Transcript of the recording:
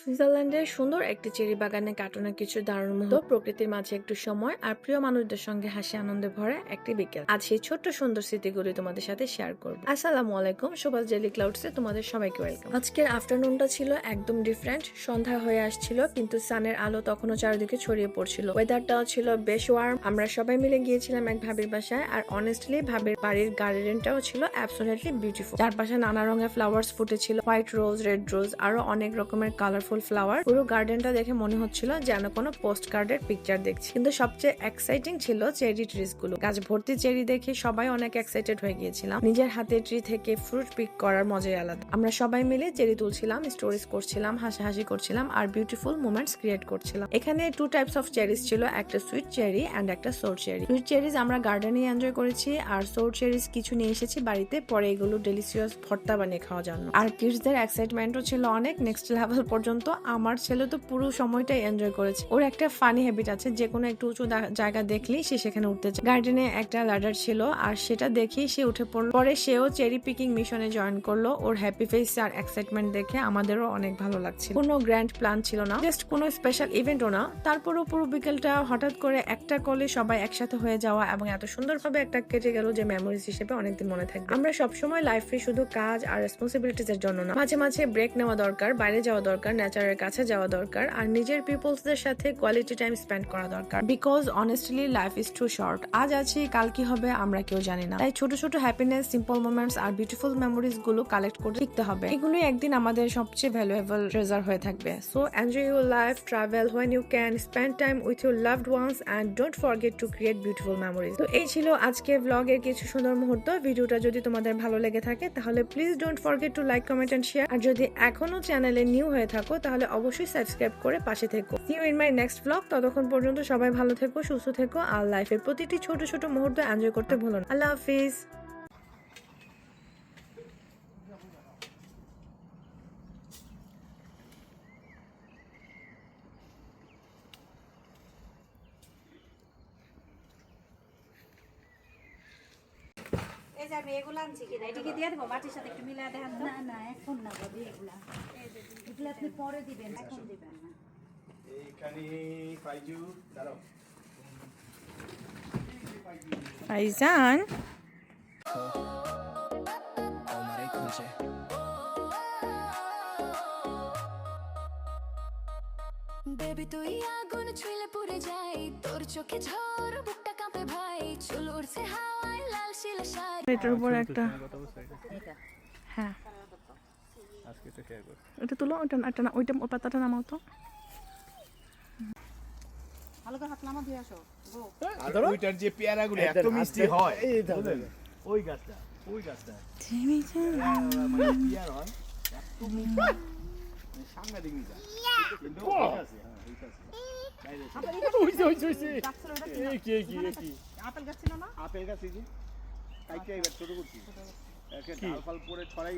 সুইজারল্যান্ডের সুন্দর একটি চেরি বাগানে কাটানো কিছু দারুণ মুহূর্ত, প্রকৃতির মাঝে একটু সময় আর প্রিয় মানুষদের সঙ্গে হাসি আনন্দে ভরা একটি বিকেল। আজ সেই ছোট্ট সুন্দর স্মৃতিগুলি তোমাদের সাথে শেয়ার করবো। আসসালামু আলাইকুম, সুভাষ ডেইলি ক্লাউডসে তোমাদের সবাইকে ওয়েলকাম। আজকের আফটারনুনটা ছিল একদম ডিফারেন্ট। সন্ধ্যা হয়ে আসছিল কিন্তু সানের আলো তখনও চারিদিকে ছড়িয়ে পড়ছিল। ওয়েদারটাও ছিল বেশ ওয়ার্ম। আমরা সবাই মিলে গিয়েছিলাম এক ভাবির বাসায়, আর অনেস্টলি ভাবির বাড়ির গার্ডেনটাও ছিল অ্যাবসলিউটলি বিউটিফুল। চারপাশে নানা রঙের ফ্লাওয়ার্স ফুটেছিল, হোয়াইট রোজ, রেড রোজ, আরো অনেক রকমের কালারফুল ফ্লাওয়ার। পুরো গার্ডেনটা দেখে মনে হচ্ছিল যেন কোনো পোস্ট কার্ডের পিকচার দেখছি। কিন্তু সবচেয়ে এক্সাইটিং ছিল চেরি ট্রিজ গুলো। গাছ ভর্তি চেরি দেখে সবাই অনেক এক্সাইটেড হয়ে গিয়েছিলাম। নিজের হাতে ট্রি থেকে ফ্রুট পিক করার মজাই আলাদা। আমরা সবাই মিলে চেরি তুলছিলাম, স্টোরিজ করছিলাম, হাসাহাসি করছিলাম আর বিউটিফুল মোমেন্টস ক্রিয়েট করছিলাম। এখানে টু টাইপস অফ চেরিজ ছিল, একটা সুইট চেরি এন্ড একটা সোর চেরি। সুইট চেরিজ আমরা গার্ডেনে এনজয় করেছি, আর সোর চেরিজ কিছু নিয়ে এসেছি বাড়িতে, পরে এগুলো ডেলিসিয়াস ভর্তা বানিয়ে খাওয়ার জন্য। আর কিডসদের এক্সাইটমেন্টও ছিল অনেক, নেক্সট লেভেল পর্যন্ত। আমার ছেলে তো পুরো সময়টাই এনজয় করেছে। ওর একটা ফানি হ্যাবিট আছে, যে কোনো একটু উঁচু জায়গা দেখলেই সে সেখানে উঠতে চায়। গার্ডেনে একটা ল্যাডার ছিল, আর সেটা দেখেই সে উঠে পড়লো। পরে সেও চেরি পিকিং মিশনে জয়েন করলো। ওর হ্যাপি ফেস আর এক্সাইটমেন্ট দেখে আমাদেরও অনেক ভালো লাগছিল। কোনো গ্র্যান্ড প্ল্যান ছিল না, জাস্ট কোনো স্পেশাল ইভেন্টও না। তারপরও পুরো বিকেলটা হঠাৎ করে একটা কলে সবাই একসাথে হয়ে যাওয়া এবং এত সুন্দরভাবে একটা কেটে গেল যে মেমোরিজ হিসেবে অনেকদিন মনে থাকবে। আমরা সবসময় লাইফে শুধু কাজ আর রেসপন্সিবিলিটিজ এর জন্য না, মাঝে মাঝে ব্রেক নেওয়া দরকার, বাইরে যাওয়া দরকার, নেচারের কাছে যাওয়া দরকার, আর নিজের পিপলসদের সাথে কোয়ালিটি টাইম স্পেন্ড করা দরকার। Because honestly life is too short. আজ আছি, কাল কি হবে আমরা কেউ জানি না। তাই ছোট ছোট হ্যাপিনেস, সিম্পল মোমেন্টস আর বিউটিফুল মেমোরিজ গুলো কালেক্ট করে শিখতে হবে। এগুলোই একদিন আমাদের সবচেয়ে ভ্যালুয়েবল ট্রেজার হয়ে থাকবে। So enjoy your life, travel when you can, spend time with your loved ones and don't forget to create beautiful memories. তো এই ছিল আজকে ব্লগের কিছু সুন্দর মুহূর্ত। ভিডিওটা যদি তোমাদের ভালো লেগে থাকে তাহলে please don't forget to like, comment and share. আর যদি এখনো চ্যানেলে নিউ হয়ে থাকো তাহলে অবশ্যই সাবস্ক্রাইব করে পাশে থেকো। See you in my next blog. ততক্ষণ পর্যন্ত সবাই ভালো থেকো, সুস্থ থেকো, আর লাইফের প্রতিটি ছোট ছোট মুহূর্ত এনজয় করতে ভুলো না। আল্লাহ হাফিজ। এই যে আমি এগুলো আনছি কিনা এটা কি দিয়ে দেবো মাটির সাথে একটু মিলিয়ে দেখান তো? না না এখন না বাবু, এগুলা এগুলো আপনি পরে দিবেন, এখন দিবেন না। এইখানে পাইজু দাঁড়াও ভাইজান বেবি তুই আগুন ছুঁলে পুড়ে যাই, তোর চোখে ঝড় বুকটা কাঁপে ভাই, চুল উড়ছে হাওয়ায় লাল শিলা শাড়ি। এটার উপর একটা, হ্যাঁ আজকে তো শেয়ার কর। ওটা তুলো, ওটা একটা না, ওইটা ওই পাতাটা নামাও তো। ভালো করে হাত নামা দিয়ে আসো গো। আর ওইটার যে পেয়ারাগুলো এত মিষ্টি হয়, বুঝলেন? ওই গাছটা মানে পেয়ার হয় এত মিষ্টি, মানে সাংঘাতিক মিষ্টি। কিন্তু ওইটা আছে, হ্যাঁ ওইটা আছে। আপেল গাছ ছিল না? আপেল গাছ এই যে কাইটা এবার ছোট করছি, একে ডাল ফাল পরে ছড়াই